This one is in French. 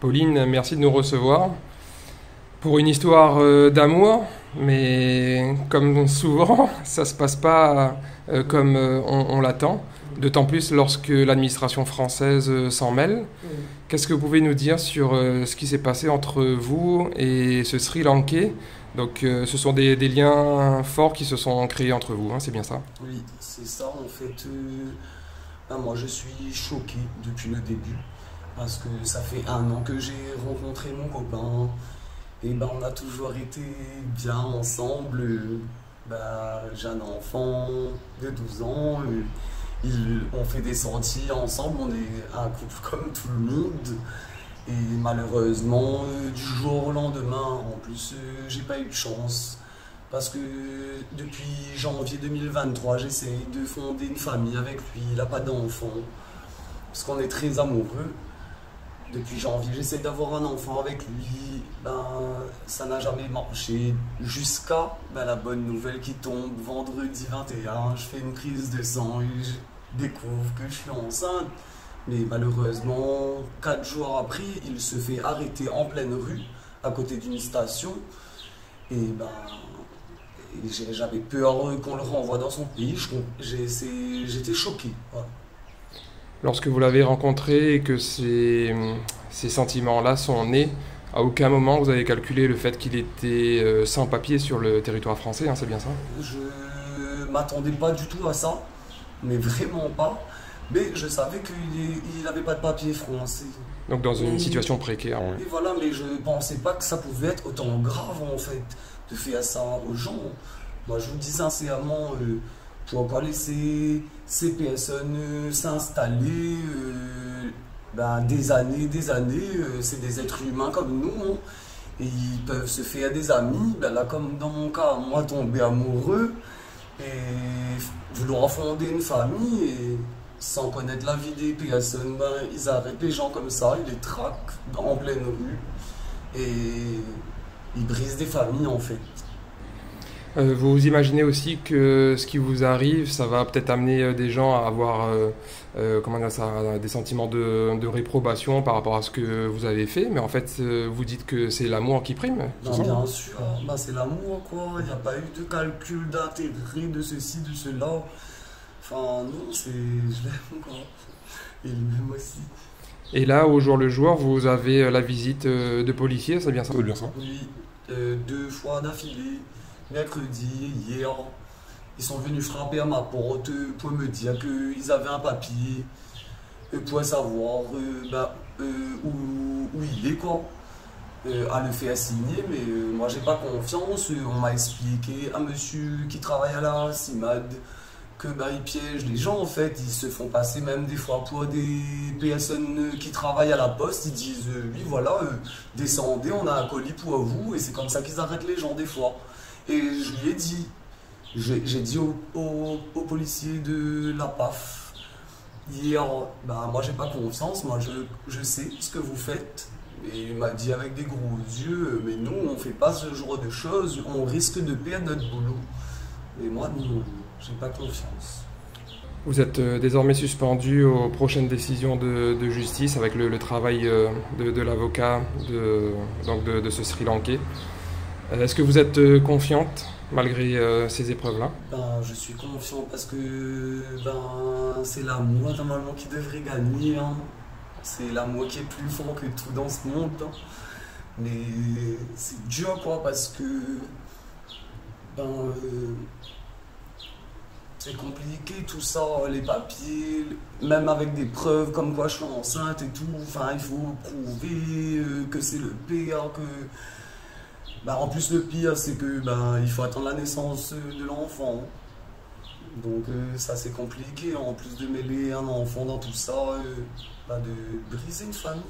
Pauline, merci de nous recevoir pour une histoire d'amour, mais comme souvent, ça se passe pas comme on l'attend, d'autant plus lorsque l'administration française s'en mêle. Qu'est-ce que vous pouvez nous dire sur ce qui s'est passé entre vous et ce Sri Lankais? Donc ce sont des liens forts qui se sont créés entre vous, hein, c'est bien ça? Oui, c'est ça en fait. Moi je suis choqué depuis le début parce que ça fait 1 an que j'ai rencontré mon copain et on a toujours été bien ensemble. J'ai un enfant de 12 ans, on fait des sorties ensemble, on est un couple comme tout le monde. Et malheureusement, du jour au lendemain, en plus, j'ai pas eu de chance. Parce que depuis janvier 2023, j'essaie de fonder une famille avec lui. Il n'a pas d'enfant. Parce qu'on est très amoureux. Depuis janvier, j'essaie d'avoir un enfant avec lui. Ça n'a jamais marché. Jusqu'à la bonne nouvelle qui tombe vendredi 21. Je fais une prise de sang et je découvre que je suis enceinte. Mais malheureusement, 4 jours après, il se fait arrêter en pleine rue, à côté d'une station. Et j'avais peur qu'on le renvoie dans son pays. J'étais choqué. Voilà. Lorsque vous l'avez rencontré et que ces sentiments-là sont nés, à aucun moment vous avez calculé le fait qu'il était sans papier sur le territoire français, hein, c'est bien ça? Je m'attendais pas du tout à ça, mais vraiment pas. Mais je savais qu'il n'avait pas de papier français. Donc dans une situation précaire. Et voilà, mais je ne pensais pas que ça pouvait être autant grave en fait, de faire ça aux gens. Moi je vous dis sincèrement, pour ne pas laisser ces personnes s'installer des années, c'est des êtres humains comme nous. Hein, et ils peuvent se faire des amis, là comme dans mon cas, moi tomber amoureux et vouloir fonder une famille et sans connaître la vie des personnes, ils arrêtent les gens comme ça, ils les traquent en pleine rue et ils brisent des familles en fait. Vous imaginez aussi que ce qui vous arrive, ça va peut-être amener des gens à avoir comment dire ça, des sentiments de réprobation par rapport à ce que vous avez fait, mais en fait vous dites que c'est l'amour qui prime, c'est ça? Bien sûr, c'est l'amour quoi, il n'y a pas eu de calcul d'intérêt de ceci, de cela. Enfin, non, je l'aime quoi. Et lui-même aussi. Et là, au jour le jour, vous avez la visite de policiers, c'est bien ça? C'est bien ça. Oui, 2 fois d'affilée, mercredi, hier. Ils sont venus frapper à ma porte pour me dire qu'ils avaient un papier pour savoir où il est quoi. À le faire signer, mais moi j'ai pas confiance. On m'a expliqué, un monsieur qui travaille à la CIMAD, que ils piègent les gens en fait, ils se font passer même des fois pour des personnes qui travaillent à la poste, ils disent oui voilà, descendez, on a un colis pour vous, et c'est comme ça qu'ils arrêtent les gens des fois. Et je lui ai dit, j'ai dit aux policiers de la PAF hier, moi j'ai pas confiance, moi je sais ce que vous faites. Et il m'a dit avec des gros yeux, mais nous on fait pas ce genre de choses, on risque de perdre notre boulot. Et moi non. J'ai pas confiance. Vous êtes désormais suspendu aux prochaines décisions de justice avec le travail de l'avocat de ce Sri Lankais. Est-ce que vous êtes confiante malgré ces épreuves-là? Je suis confiant parce que c'est l'amour normalement qui devrait gagner. Hein. C'est l'amour qui est plus fort que tout dans ce monde. Hein. Mais c'est dur quoi parce que c'est compliqué tout ça, les papiers, même avec des preuves comme quoi je suis enceinte et tout. Enfin, il faut prouver que c'est le pire, que... en plus, le pire, c'est que il faut attendre la naissance de l'enfant. Donc ça, c'est compliqué. En plus de mêler un enfant dans tout ça, de briser une famille.